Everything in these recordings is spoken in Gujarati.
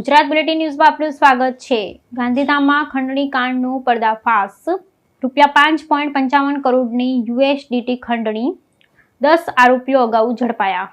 ગુજરાત બુલેટિન ન્યૂઝમાં આપનું સ્વાગત છે। ગાંધીધામમાં ખંડણી કાંડનો પર્દાફાશ। ₹5.55 કરોડની USDT ખંડણી, 10 આરોપીઓ અગાઉ ઝડપાયા।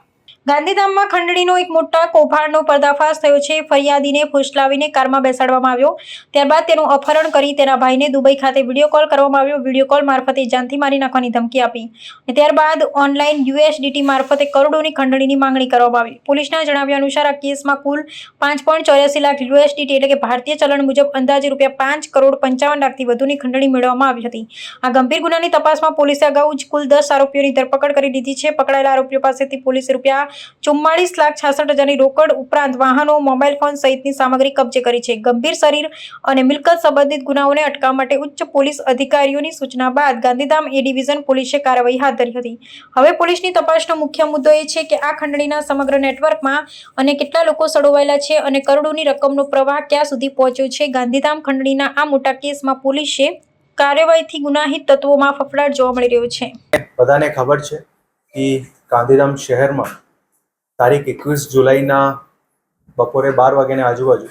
ગાંધીધામમાં ખંડણીનો એક મોટા કૌભાંડનો પર્દાફાશ થયો છે। ફરિયાદીને ફુસલાવીને કારમાં બેસાડવામાં આવ્યો, ત્યારબાદ તેનું અપહરણ કરી તેના ભાઈને દુબઈ ખાતે વિડીયો કોલ કરવામાં આવ્યો। વિડીયો કોલ મારફતે જાનથી મારી નાખવાની ધમકી આપી અને ત્યારબાદ ઓનલાઈન USDT મારફતે કરોડોની ખંડણીની માંગણી કરવામાં આવી। પોલીસના જણાવ્યા અનુસાર આ કેસમાં કુલ 5.84 લાખ USDT એટલે કે ભારતીય ચલણ મુજબ અંદાજે ₹5.55 લાખથી વધુની ખંડણી મેળવવામાં આવી હતી। આ ગંભીર ગુનાની તપાસમાં પોલીસે અગાઉ જ કુલ 10 આરોપીઓની ધરપકડ કરી લીધી છે। પકડાયેલા આરોપીઓ પાસેથી પોલીસે ₹44,66,000ની રોકડ ઉપરાંત વાહનો, મોબાઈલ ફોન સહિતની સામગ્રી કબજે કરી છે। ગંભીર શરીર અને મિલકત સંબંધિત ગુનાઓને અટકાવવા માટે ઉચ્ચ પોલીસ અધિકારીઓની સૂચના બાદ ગાંધીધામ A ડિવિઝન પોલીસે કાર્યવાહી હાથ ધરી હતી। હવે પોલીસની તપાસનો મુખ્ય મુદ્દો એ છે કે આ ખંડણીના સમગ્ર નેટવર્કમાં અને કેટલા લોકો સંડોવાયેલા છે અને કરોડોની રકમનો પ્રવાહ ક્યાં સુધી પહોંચ્યો છે। ગાંધીધામ ખંડણીના આ મોટા કેસમાં પોલીસે કાર્યવાહીથી ગુનાહિત તત્વોમાં ફફડાટ જોવા મળી રહ્યો છે। બધાને ખબર છે કે ગાંધીધામ શહેરમાં તારીખ 21 જુલાઈના બપોરે 12 વાગ્યાની આજુબાજુ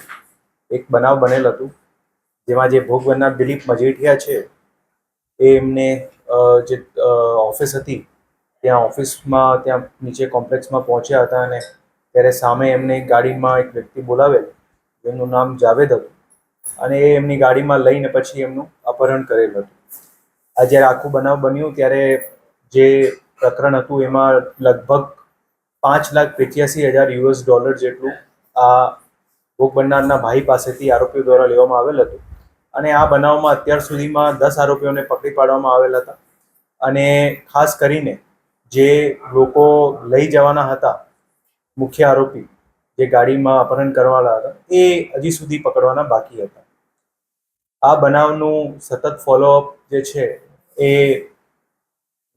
એક બનાવ બનેલ હતું, જેમાં જે ભોગ બનનાર દિલીપ મજીઠિયા છે એ એમને જે ઓફિસ હતી ત્યાં નીચે કોમ્પ્લેક્સમાં પહોંચ્યા હતા અને ત્યારે સામે એમને એક ગાડીમાં એક વ્યક્તિ બોલાવેલ, જેમનું નામ જાવેદ હતું અને એ એમની ગાડીમાં લઈને પછી એમનું અપહરણ કરેલ હતું। આ જ્યારે આખું બનાવ બન્યું ત્યારે જે પ્રકરણ હતું એમાં લગભગ $5,85,000 જેટલું આ ભોગ બનનારના ભાઈ પાસેથી આરોપીઓ દ્વારા લેવામાં આવેલ હતું અને આ બનાવમાં અત્યાર સુધીમાં 10 આરોપીઓને પકડી પાડવામાં આવેલ હતા અને ખાસ કરીને જે લોકો લઈ જવાના હતા, મુખ્ય આરોપી જે ગાડીમાં અપહરણ કરવાના હતા, એ હજી સુધી પકડવાના બાકી હતા। આ બનાવનું સતત ફોલોઅપ જે છે એ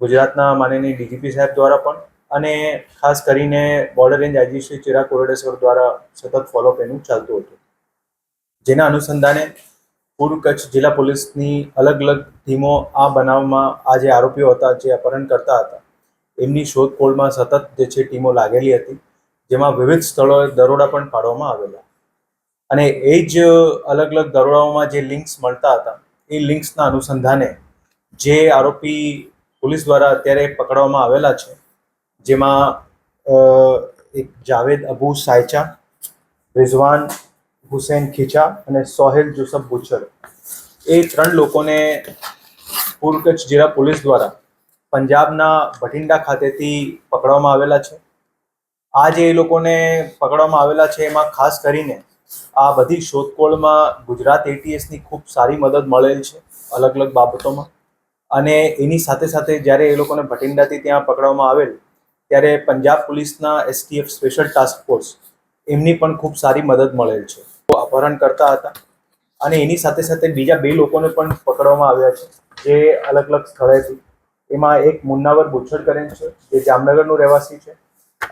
ગુજરાતના માનનીય DGP સાહેબ દ્વારા પણ અને ખાસ કરીને border range IG Shri Chirag Kordeshwar દ્વારા સતત ફોલોઅપ એનું ચાલતું હતું, જેના અનુસંધાને પૂર્વ કચ્છ જિલ્લા પોલીસની અલગ અલગ ટીમો આ બનાવમાં આ જે આરોપીઓ હતા જે અપહરણ કરતા હતા એમની શોધખોળમાં સતત જે છે ટીમો લાગેલી હતી, જેમાં વિવિધ સ્થળોએ દરોડા પણ પાડવામાં આવેલા અને એ જ અલગ અલગ દરોડાઓમાં જે લિંક્સ મળતા હતા એ લિંક્સના અનુસંધાને જે આરોપી પોલીસ દ્વારા અત્યારે પકડવામાં આવેલા છે, જેમાં એક જાવેદ અબુ સાયચા, રિઝવાન હુસૈન ખીચા અને સોહેલ જુસફ બુચર, એ 3 લોકોને પૂર્વ કચ્છ જિલ્લા પોલીસ દ્વારા પંજાબના ભટિંડા ખાતેથી પકડવામાં આવેલા છે। આ જે એ લોકોને પકડવામાં આવેલા છે એમાં ખાસ કરીને આ બધી શોધખોળમાં ગુજરાત ATSની ખૂબ સારી મદદ મળેલ છે અલગ અલગ બાબતોમાં અને એની સાથે સાથે જ્યારે એ લોકોને ભટિંડાથી ત્યાં પકડવામાં આવેલ ત્યારે પંજાબ પોલીસના STF સ્પેશિયલ ટાસ્ક ફોર્સ એમની પણ ખૂબ સારી મદદ મળેલ છે। અપહરણ કરતા હતા અને એની સાથે સાથે બીજા 2 લોકોને પણ પકડવામાં આવ્યા છે જે અલગ અલગ સ્થળેથી, એમાં એક મુન્નાવર બુચ્છડ કરીને છે જે જામનગરનું રહેવાસી છે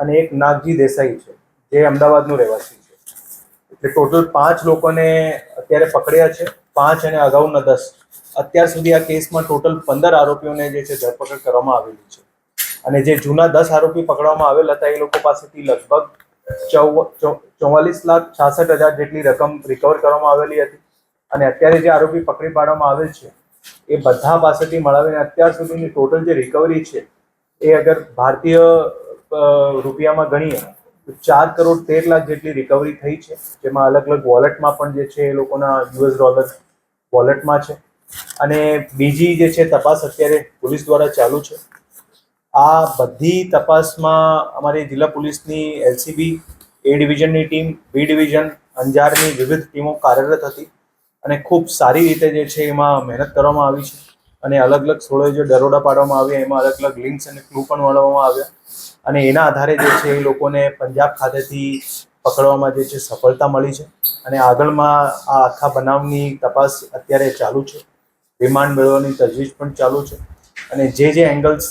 અને એક નાગજી દેસાઈ છે જે અમદાવાદનું રહેવાસી છે। એટલે ટોટલ 5 લોકોને અત્યારે પકડ્યા છે, 5 અને અગાઉના 10। અત્યાર સુધી આ કેસમાં ટોટલ 15 આરોપીઓને જે છે ધરપકડ કરવામાં આવેલી છે અને જે જૂના 10 આરોપી પકડવામાં આવેલ હતા એ લોકો પાસેથી લગભગ $44,66,000 જેટલી રકમ રિકવર કરવામાં આવેલી હતી અને અત્યારે જે આરોપી પકડી પાડવામાં આવેલ છે એ બધા પાસેથી મળાવીને અત્યાર સુધીની ટોટલ જે રિકવરી છે એ અગર ભારતીય રૂપિયામાં ગણીએ તો $4,13,00,000 જેટલી રિકવરી થઈ છે, જેમાં અલગ અલગ વોલેટમાં પણ જે છે એ લોકોના $US વોલેટમાં છે અને બીજી જે છે તપાસ અત્યારે પોલીસ દ્વારા ચાલુ છે। આ બધી તપાસમાં અમારી જિલ્લા પોલીસની LCB A ડિવિઝનની ટીમ, B ડિવિઝન, અંજારની વિવિધ ટીમો કાર્યરત હતી અને ખૂબ સારી રીતે જે છે એમાં મહેનત કરવામાં આવી છે અને અલગ અલગ સ્થળોએ જે દરોડા પાડવામાં આવ્યા એમાં અલગ અલગ લિંક્સ અને ક્લુ પણ મળવામાં આવ્યા અને એના આધારે જે છે એ લોકોને પંજાબ ખાતેથી પકડવામાં જે છે સફળતા મળી છે અને આગળમાં આ આખા બનાવની તપાસ અત્યારે ચાલુ છે, રિમાન્ડ મેળવવાની તજવીજ પણ ચાલુ છે અને જે એંગલ્સ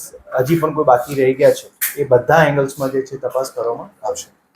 હજી પણ કોઈ બાકી રહી ગયા છે એ બધા એંગલ્સમાં જે છે તપાસ કરવામાં આવશે।